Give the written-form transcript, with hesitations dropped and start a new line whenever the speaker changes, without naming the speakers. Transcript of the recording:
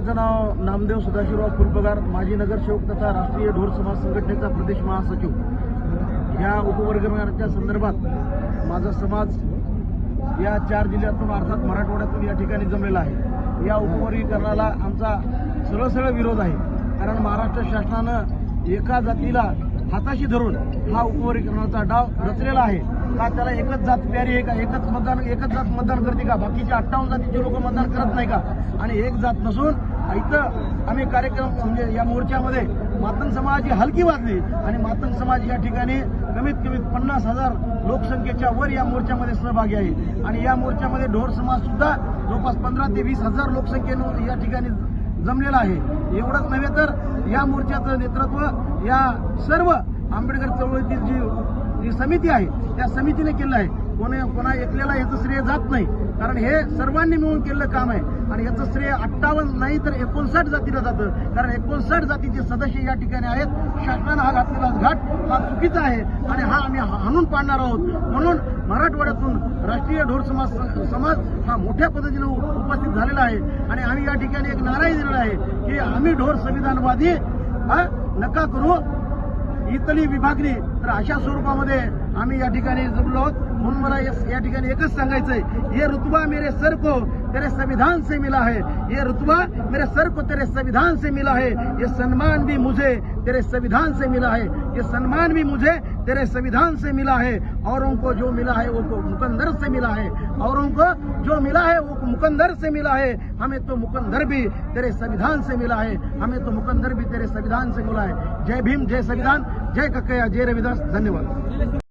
माझं नाव नामदेव सदाशिवराव फुलपगार, माजी नगरसेवक तथा राष्ट्रीय ढोर समाज संघटनेचा प्रदेश महासचिव। या उपवर्गीकरणाच्या संदर्भात माझा समाज या 4 जिल्ह्यातून अर्थात मराठवाड्यातून या ठिकाणी जमलेला आहे। या उपवर्गीकरणाला आमचा सरळ विरोध आहे, कारण महाराष्ट्र शासनानं एका जातीला हाताशी धरून हा उपवर्गीकरणाचा डाव रचलेला आहे। का त्याला एकच जात प्यारी आहे का? एकच जात मतदान करते का? बाकीचे 58 जातीचे लोक मतदान करत नाही का? आणि एक जात नसून इथं आम्ही कार्यक्रम म्हणजे या मोर्चामध्ये मातंग समाजाची हलकी वाजली आणि मातंग समाज या ठिकाणी कमीत कमी 50,000 लोकसंख्येच्या वर या मोर्चामध्ये सहभागी आहे। आणि या मोर्चामध्ये ढोर समाज सुद्धा जवळपास 15,000 ते 20,000 लोकसंख्येनं या ठिकाणी जमलेला आहे। एवढंच नव्हे तर या मोर्चाचं नेतृत्व या सर्व आंबेडकर चळवळीतील जी समिती आहे त्या समितीने केलं आहे। कोणा एकल्याला याचं श्रेय जात नाही, कारण हे सर्वांनी मिळून केलेलं काम आहे। आणि याचं श्रेय 58 नाही तर 59 जातीला जातं, कारण 59 जातीचे सदस्य या ठिकाणी आहेत। शासनानं हा घातलेला घाट हा चुकीचा आहे आणि हा आम्ही हाणून पाडणार आहोत। म्हणून मराठवाड्यातून राष्ट्रीय ढोर समाज हा मोठ्या पद्धतीने उपस्थित झालेला आहे आणि आम्ही या ठिकाणी एक नाराही दिलेला आहे की आम्ही ढोर संविधानवादी नका करू, इथली विभागणी तर अशा स्वरूपामध्ये आम्ही या ठिकाणी जमलो आहोत। म्हणून मला या ठिकाणी एकच सांगायचंय, ये रुतबा मेरे सर को तेरे संविधान से मिला है, ये रुतबा मेरे सर को तेरे संविधान से मिला है, ये सम्मान भी मुझे तेरे संविधान से मिला है, ये सम्मान भी मुझे तेरे संविधान से मिला है। औरों को जो मिला है वो मुकद्दर से मिला है, औरों को जो मिला है वो मुकद्दर से मिला है। हमें तो मुकद्दर भी तेरे संविधान से मिला है, हमें तो मुकद्दर भी तेरे संविधान से मिला है। जय भीम, जय संविधान, जय कक्कया, जय रविदास। धन्यवाद।